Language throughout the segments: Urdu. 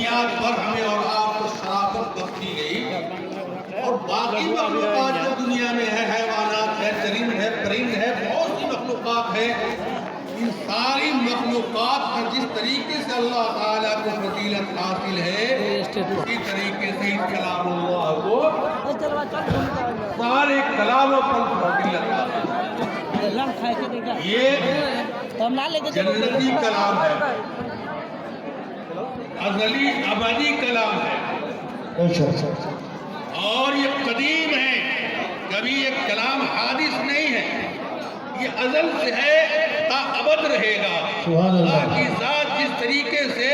بنیاد پر ہمیں اور آپ کو شرافت بخشی گئی، اور باقی مخلوقات جو دنیا میں ہے، حیوانات ہے، چرند ہے، پرند ہے، بہت سی مخلوقات ہے، ان ساری مخلوقات پر جس طریقے سے اللہ تعالیٰ کو فضیلت حاصل ہے، اسی طریقے سے اس کلام اللہ کو سارے کلاموں پر فضیلت حاصل ہے۔ یہ جنتی کلام ہے، ازلی ابدی کلام ہے، اور یہ قدیم ہے، کبھی یہ کلام حادث نہیں ہے، یہ ازل سے ہے، تا ابد رہے گا۔ اللہ کی ذات جس طریقے سے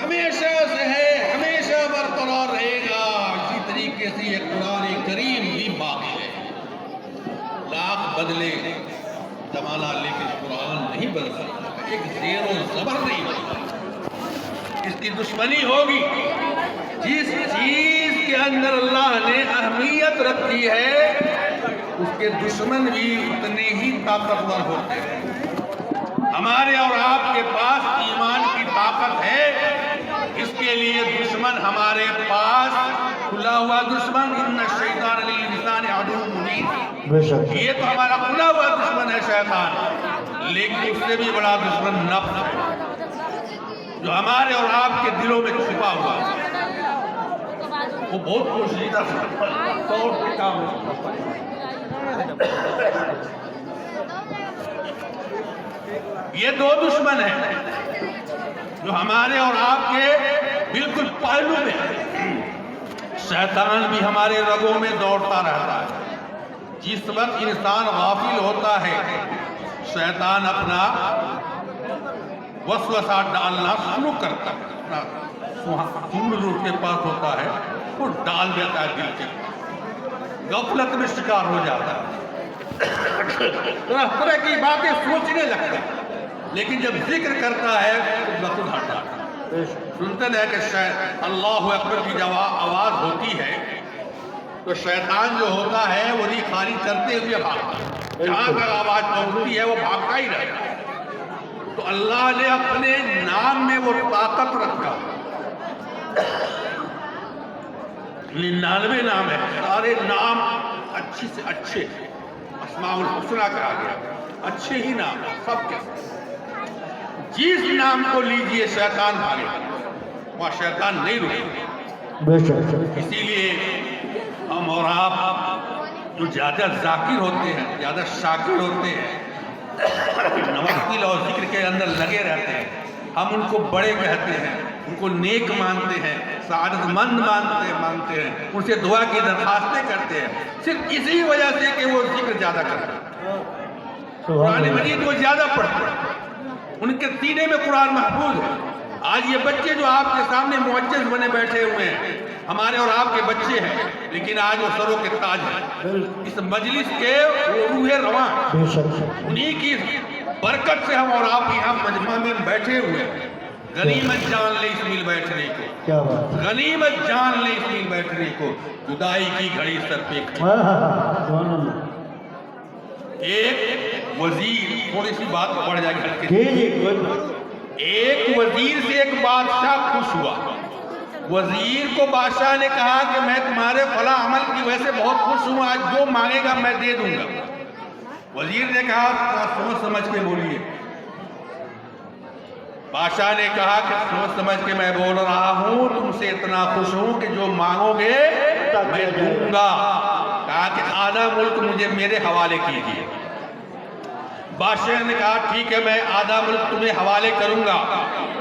ہمیشہ سے ہے، ہمیشہ برقرار رہے گا، اسی طریقے سے یہ قرآن کریم بھی باقی ہے۔ لاکھ بدلے زمانہ لیکن قرآن نہیں بدل سکتا، ایک زیر و زبر نہیں بدل، اس کی دشمنی ہوگی۔ جس چیز کے اندر اللہ نے اہمیت رکھی ہے، اس کے دشمن بھی اتنے ہی طاقتور ہوتے ہیں۔ ہمارے اور آپ کے پاس ایمان کی طاقت ہے، اس کے لیے دشمن ہمارے پاس کھلا ہوا دشمن، ان الشیطان للانسان عدو مبین، یہ تو ہمارا کھلا ہوا دشمن ہے شیطان، لیکن اس سے بھی بڑا دشمن نفس جو ہمارے اور آپ کے دلوں میں چھپا ہوا ہے، وہ بہت پوشیدہ طور پہ کام کرتا ہے۔ یہ دو دشمن ہیں جو ہمارے اور آپ کے بالکل پہلو میں ہیں۔ شیطان بھی ہمارے رگوں میں دوڑتا رہتا ہے۔ جس وقت انسان غافل ہوتا ہے، شیطان اپنا وسوسہ ڈالنا شروع کرتا ہے، روح کے پاس ہوتا ہے، وہ ڈال دیتا ہے دل کے، غفلت میں شکار ہو جاتا ہے، طرح طرح کی باتیں سوچنے لگتا ہے، لیکن جب ذکر کرتا ہے تو وقت ہٹ جاتا ہے۔ سنتے ہیں کہ اللہ اکبر کی جب آواز ہوتی ہے تو شیطان جو ہوتا ہے وہ خالی چلتے ہوئے بھاگتا ہے، جہاں پر آواز پہنچتی ہے وہ بھاگتا ہی رہتا ہے۔ تو اللہ نے اپنے نام میں وہ طاقت رکھا، 99 نام ہے، سارے نام اچھے سے اچھے اسماء الحسنہ کہا گیا، اچھے ہی نام سب کے، جس نام کو لیجئے شیطان بھاگے، وہاں شیطان نہیں رکے۔ اسی لیے ہم اور آپ جو زیادہ ذاکر ہوتے ہیں، زیادہ شاکر ہوتے ہیں، نوافل اور ذکر کے اندر لگے رہتے ہیں، ہم ان کو بڑے کہتے ہیں، ان کو نیک مانتے ہیں، سعادت مند مانتے ہیں، ان سے دعا کی درخواستیں کرتے ہیں، صرف اسی وجہ سے کہ وہ ذکر زیادہ کرتے ہیں، قرآن مجید کو زیادہ پڑھتے ہیں، ان کے سینے میں قرآن محفوظ ہے۔ آج یہ بچے جو آپ کے سامنے معجز بنے بیٹھے ہوئے ہیں، ہمارے اور آپ کے بچے ہیں، لیکن آج وہ سروں کے تاج ہیں، اس مجلس کے وہ روح رواں، انہی کی برکت سے ہم اور آپ یہاں مجمع میں بیٹھے ہوئے ہیں۔ غنیمت جان لے اس مل بیٹھنے کو، غنیمت جان لے اس مل بیٹھنے کو، جدائی کی گھڑی سر پہ کھڑی۔ ایک وزیر، تھوڑی سی بات پڑھ جائے گی، ایک وزیر سے ایک بادشاہ خوش ہوا۔ وزیر کو بادشاہ نے کہا کہ میں تمہارے فلاں عمل کی وجہ سے بہت خوش ہوں، آج جو مانگے گا میں دے دوں گا۔ وزیر نے کہا سوچ سمجھ کے بولیے۔ بادشاہ نے کہا کہ سوچ سمجھ کے میں بول رہا ہوں، تم سے اتنا خوش ہوں کہ جو مانگو گے میں دوں گا۔ کہا کہ آدھا ملک مجھے میرے حوالے کیجیے۔ بادشاہ نے کہا ٹھیک ہے میں آدھا ملک تمہیں حوالے کروں گا،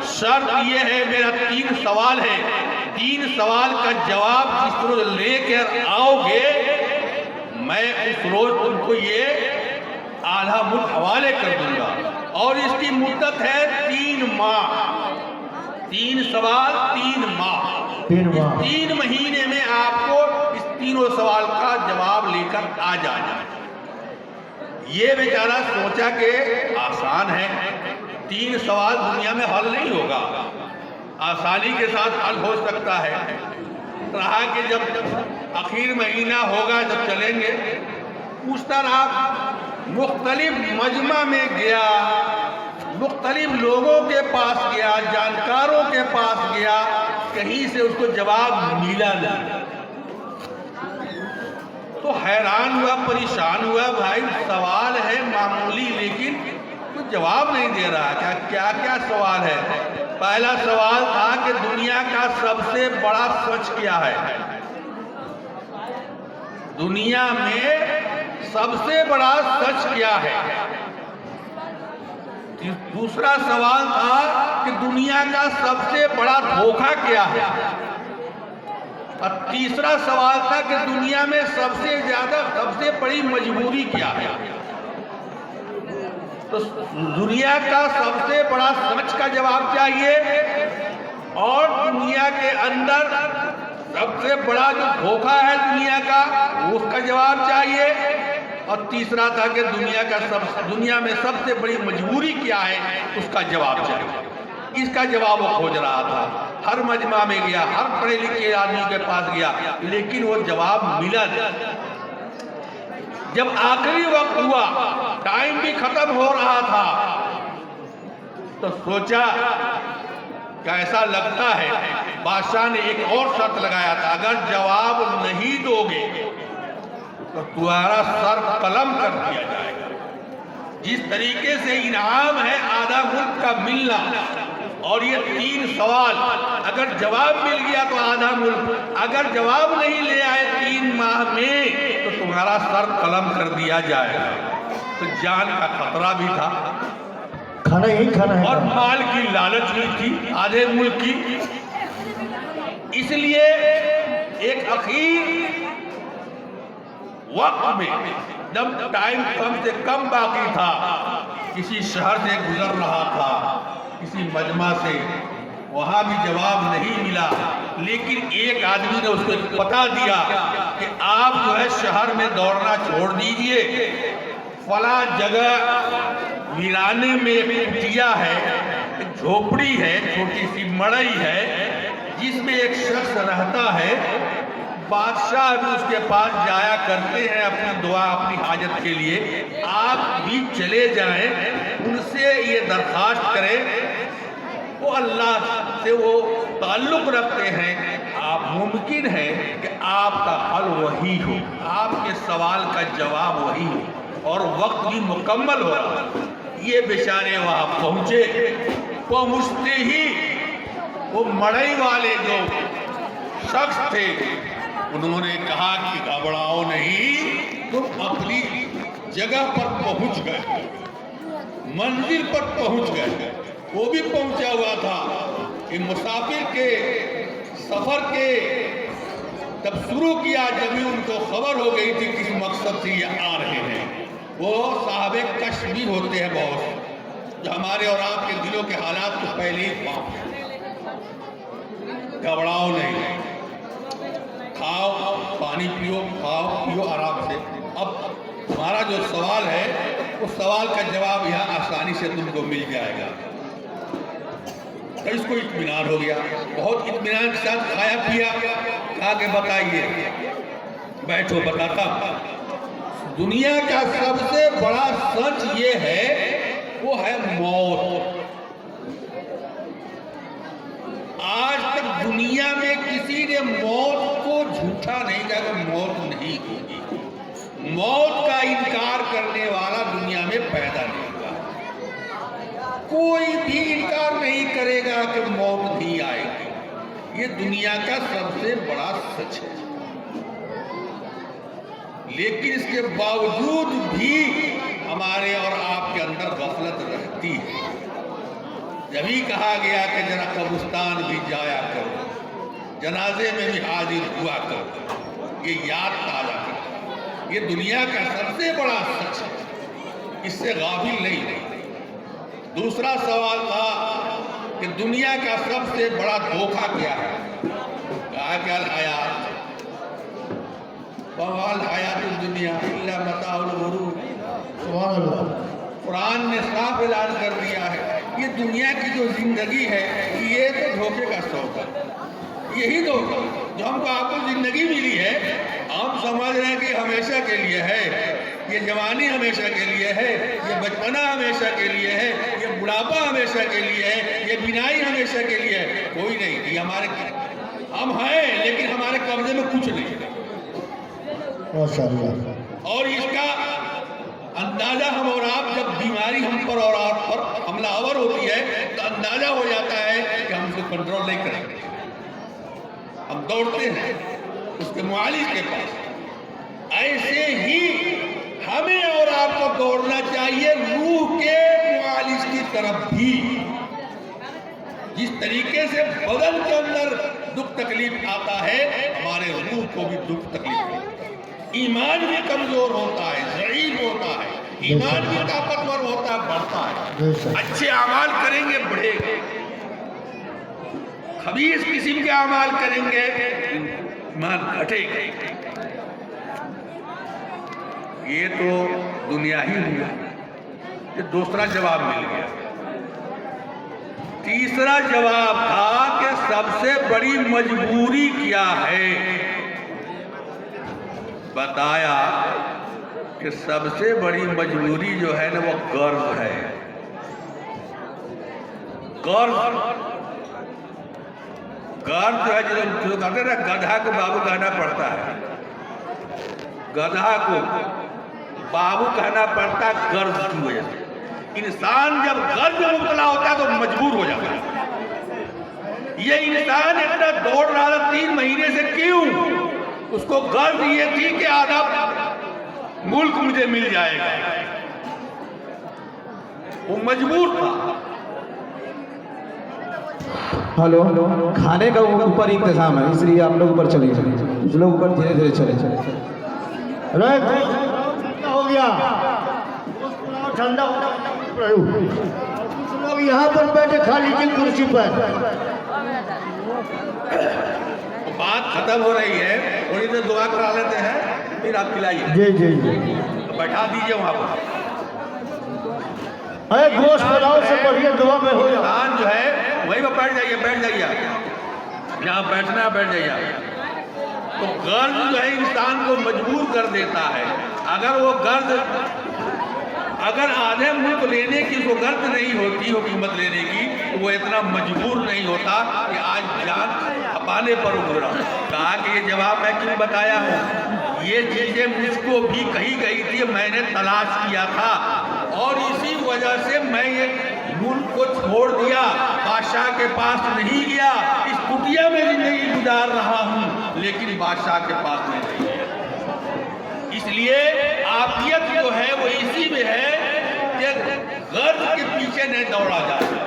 شرط یہ ہے میرا 3 سوال ہے، 3 سوال کا جواب جس روز لے کر آؤ گے میں اس روز تم کو یہ آدھا ملک حوالے کر دوں گا، اور اس کی مدت ہے 3 ماہ۔ 3 سوال 3 ماہ، 3 مہینے میں آپ کو اس تینوں سوال کا جواب لے کر آ جانا ہے۔ یہ بیچارہ سوچا کہ آسان ہے، 3 سوال دنیا میں حل نہیں ہوگا، آسانی کے ساتھ حل ہو سکتا ہے۔ رہا کہ جب آخر مہینہ ہوگا جب چلیں گے، پوچھتا رہا، مختلف مجمع میں گیا، مختلف لوگوں کے پاس گیا، جانکاروں کے پاس گیا، کہیں سے اس کو جواب ملا نہیں۔ تو حیران ہوا، پریشان ہوا، بھائی سوال ہے معمولی لیکن تو جواب نہیں دے رہا، کیا سوال ہے؟ پہلا سوال تھا کہ دنیا کا سب سے بڑا سچ کیا ہے؟ دنیا میں سب سے بڑا سچ کیا ہے؟ دوسرا سوال تھا کہ دنیا کا سب سے بڑا دھوکہ کیا ہے؟ اور تیسرا سوال تھا کہ دنیا میں سب سے بڑی مجبوری کیا ہے؟ تو دنیا کا سب سے بڑا سچ کا جواب چاہیے، اور دنیا کے اندر سب سے بڑا جو دھوکہ ہے دنیا کا اس کا جواب چاہیے، اور تیسرا تھا کہ دنیا میں سب سے بڑی مجبوری کیا ہے اس کا جواب چاہیے۔ اس کا جواب وہ کھوج رہا تھا، ہر مجمع میں گیا، ہر پڑھے لکھے آدمی کے پاس گیا، لیکن وہ جواب ملا نہیں۔ جب آخری وقت ہوا، ٹائم بھی ختم ہو رہا تھا، تو سوچا کیسا لگتا ہے۔ بادشاہ نے ایک اور شرط لگایا تھا، اگر جواب نہیں دو گے تو تمہارا سر قلم کر دیا جائے گا۔ جس طریقے سے انعام ہے آدھا ملک کا ملنا، اور یہ 3 سوال اگر جواب مل گیا تو آدھا ملک، اگر جواب نہیں لے آئے 3 ماہ میں تو تمہارا سر قلم کر دیا جائے گا۔ تو جان کا خطرہ بھی تھا، کھانا یہی کھانا ہے، اور مال کی لالچ بھی تھی آدھے ملک کی۔ اس لیے ایک اخیر وقت میں جب ٹائم کم سے کم باقی تھا، کسی شہر سے گزر رہا تھا، کسی مجمع سے، وہاں بھی جواب نہیں ملا، لیکن ایک آدمی نے اس کو بتا دیا کہ آپ جو ہے شہر میں دوڑنا چھوڑ دیجئے، فلاں جگہ ویرانے میں ایک کٹیا ہے، ایک جھوپڑی ہے، چھوٹی سی مڑئی ہے جس میں ایک شخص رہتا ہے، بادشاہ بھی اس کے پاس جایا کرتے ہیں اپنی دعا اپنی حاجت کے لیے، آپ بھی چلے جائیں، ان سے یہ درخواست کریں، وہ اللہ سے وہ تعلق رکھتے ہیں، آپ ممکن ہے کہ آپ کا حل وہی ہو، آپ کے سوال کا جواب وہی ہو، اور وقت بھی مکمل ہو رہا۔ یہ بیچارے وہاں پہنچتے ہی وہ مڑئی والے جو شخص تھے انہوں نے کہا کہ گھبراؤ نہیں، تم اپنی جگہ پر پہنچ گئے، منزل پر پہنچ گئے۔ وہ بھی پہنچا ہوا تھا کہ مسافر کے سفر کے جب شروع کیا، جب ہی ان کو خبر ہو گئی تھی کس مقصد سے یہ آ رہے ہیں۔ وہ صاحب کشف بھی ہوتے ہیں بہت، جو ہمارے اور آپ کے دلوں کے حالات کو پہلے ہی پاتے۔ گھبراؤ نہیں، کھاؤ پانی پیو، کھاؤ پیو آرام سے۔ اب ہمارا جو سوال ہے اس سوال کا جواب یہاں آسانی سے تم کو مل جائے گا۔ تو اس کو اطمینان ہو گیا، بہت اطمینان کے ساتھ کھایا پیا، کہا کہ بتائیے، بیٹھو بتاتا ہوں۔ دنیا کا سب سے بڑا سچ یہ ہے، وہ ہے موت۔ آج تک دنیا میں کسی نے موت کو جھوٹا نہیں کہا کہ موت نہیں ہوگی۔ موت کا انکار کرنے والا دنیا میں پیدا نہیں ہوا، کوئی بھی انکار نہیں کرے گا کہ موت نہیں آئے گی۔ یہ دنیا کا سب سے بڑا سچ ہے، لیکن اس کے باوجود بھی ہمارے اور آپ کے اندر غفلت رہتی ہے۔ جبھی کہا گیا کہ ذرا قبرستان بھی جایا کرو، جنازے میں بھی حاضر ہوا کرو، یہ یاد تازہ کرو۔ یہ دنیا کا سب سے بڑا سچ ہے، اس سے غافل نہیں رہی۔ دوسرا سوال تھا کہ دنیا کا سب سے بڑا دھوکہ کیا ہے؟ کہا کہ الحیات، الحیات الدنیا الا متاع الغرور۔ سبحان اللہ۔ قرآن نے صاف اعلان کر دیا ہے یہ دنیا کی جو زندگی ہے یہ تو دھوکے کا سودا، یہی دھوکہ جو ہم کو آپ کو زندگی ملی ہے، ہم سمجھ رہے ہیں کہ ہمیشہ کے لیے ہے، یہ جوانی ہمیشہ کے لیے ہے، یہ بچپنا ہمیشہ کے لیے ہے، یہ بڑھاپا ہمیشہ کے لیے ہے، یہ بینائی ہمیشہ کے لیے ہے، کوئی نہیں۔ یہ ہمارے ہم ہیں لیکن ہمارے قبضے میں کچھ نہیں ہے، ماشاءاللہ۔ اور اس کا اندازہ ہم اور آپ جب بیماری ہم پر اور آپ پر حملہ آور ہوتی ہے تو اندازہ ہو جاتا ہے کہ ہم اس کو کنٹرول نہیں کریں گے، ہم دوڑتے ہیں اس کے معالج کے پاس۔ ایسے ہی ہمیں اور آپ کو دوڑنا چاہیے روح کے معالج کی طرف بھی۔ جس طریقے سے بدن کے اندر دکھ تکلیف آتا ہے، ہمارے روح کو بھی دکھ تکلیف آتا ہے۔ ایمان بھی کمزور ہوتا ہے، ضعیف ہوتا ہے، ایمان بھی طاقتور ہوتا ہے، بڑھتا ہے۔ اچھے اعمال کریں گے بڑھے گا، خبیث قسم کے اعمال کریں گے ایمان گھٹے گا۔ یہ تو دنیا ہی ہوا، یہ دوسرا جواب مل گیا۔ تیسرا جواب تھا کہ سب سے بڑی مجبوری کیا ہے؟ بتایا کہ سب سے بڑی مجبوری جو ہے نا وہ قرض ہے۔ قرض جو ہے جو کہتے ہیں نا گدھا کو بابو کہنا پڑتا ہے، گدھا کو بابو کہنا پڑتا ہے قرض کی وجہ سے۔ انسان جب قرض میں مبتلا ہوتا ہے تو مجبور ہو جاتا ہے۔ یہ انسان اتنا دوڑ رہا تھا 3 مہینے سے، کیوں؟ اس کو غرض یہ تھی کہ آدھا ملک مجھے مل جائے گا، وہ مجبور تھا۔ ہلو، کھانے کا اوپر انتظام ہے، اس لیے آپ لوگ اوپر چلے جائیں، اس لوگ اوپر دھیرے دھیرے چلے چلے۔ ٹھنڈا ہو گیا، ٹھنڈا ہو گیا، لوگ یہاں پر بیٹھے کھا لیجیے کرسی پر۔ بات ختم ہو رہی ہے، تھوڑی دیر دعا کرا لیتے ہیں، پھر آپ کھلائیے۔ جی جی جی، بیٹھا دیجئے وہاں پر۔ اے گوشت پلاؤ سے بڑھیا دعا میں ہو جاؤ۔ انسان جو ہے وہیں پہ بیٹھ جائیے، جہاں بیٹھنا ہے بیٹھ جائیے۔ تو غرض جو ہے انسان کو مجبور کر دیتا ہے۔ اگر وہ غرض، اگر آدھے ملک لینے کی وہ غرض نہیں ہوتی حکومت لینے کی، تو وہ اتنا مجبور نہیں ہوتا کہ آج جان اپانے پر ابھرا۔ کہا کہ یہ جواب میں کیوں بتایا ہوں، یہ چیزیں مجھ کو بھی کہی گئی تھی، میں نے تلاش کیا تھا، اور اسی وجہ سے میں یہ ملک کو چھوڑ دیا، بادشاہ کے پاس نہیں گیا، اس کٹیا میں زندگی گزار رہا ہوں، لیکن بادشاہ کے پاس نہیں گیا۔ اس لیے عافیت جو ہے وہ اسی میں ہے کہ غرض کے پیچھے نہیں دوڑا جائے،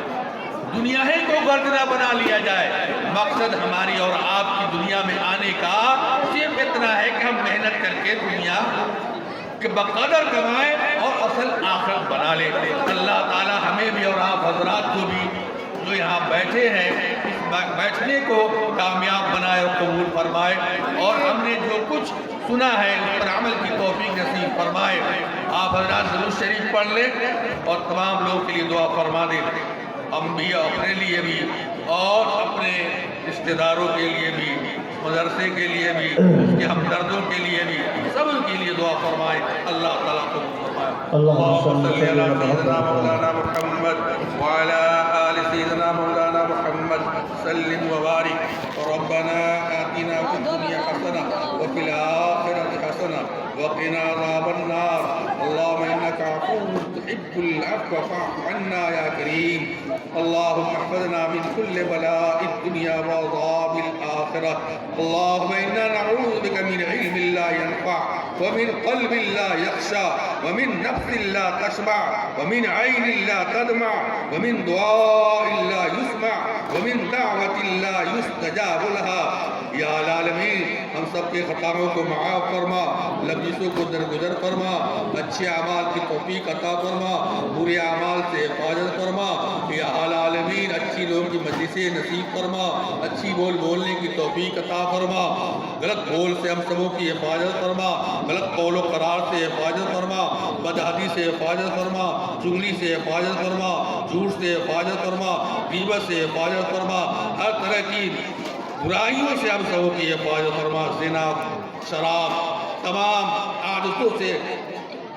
دنیا ہی کو غرض نہ بنا لیا جائے۔ مقصد ہماری اور آپ کی دنیا میں آنے کا صرف اتنا ہے کہ ہم محنت کر کے دنیا کہ بقدر کمائیں اور اصل آخرت بنا لیں۔ اللہ تعالی ہمیں بھی اور آپ حضرات کو بھی جو یہاں بیٹھے ہیں اس بیٹھنے کو کامیاب بنائے اور قبول فرمائے، اور ہم نے جو کچھ سنا ہے اس پر عمل کی توفیق نصیب فرمائے۔ آپ حضرات درود شریف پڑھ لیں اور تمام لوگوں کے لیے دعا فرما دیں، ہم بھی اپنے لیے بھی اور اپنے رشتہ داروں کے لیے بھی، مدرسے کے لیے بھی، اس کے ہمدردوں کے لیے بھی، سب کے لیے دعا فرمائے۔ اللہ تعالیٰ کو فرمائے۔ اللہم صلی علی سیدنا مولانا محمد وعلی آل سیدنا مولانا محمد سلم وبارک۔ ربنا آتنا فی الدنیا حسنہ وفی الآخرۃ حسنہ وقنا عذاب النار۔ اللہم انک عفو تحب العفو فاعف عنا یا کریم۔ اللہم احفظنا من كل بلاء الدنيا وعذاب الآخرة۔ اللهم إنا نعوذ بك من علم لا ينفع ومن قلب لا يخشى ومن نفس لا تشبع ومن عين لا تدمع ومن دعاء لا يسمع ومن دعوة لا يستجاب لها۔ یا العالمین ہم سب کے خطاؤں کو معاف فرما، لغزشوں کو درگزر فرما، اچھے اعمال کی توفیق عطا فرما، برے اعمال سے حفاظت فرما۔ یا العالمین اچھی لوگوں کی مجلسیں نصیب فرما، اچھی بول بولنے کی توفیق عطا فرما، غلط بول سے ہم سبوں کی حفاظت فرما، غلط قول و قرار سے حفاظت فرما، بدعہدی سے حفاظت فرما، چغلی سے حفاظت فرما، جھوٹ سے حفاظت فرما، غیبت سے حفاظت فرما، ہر طرح کی برائیوں سے ہم سبوں کی حفاظت فرما، زنا، شراب، تمام عادتوں سے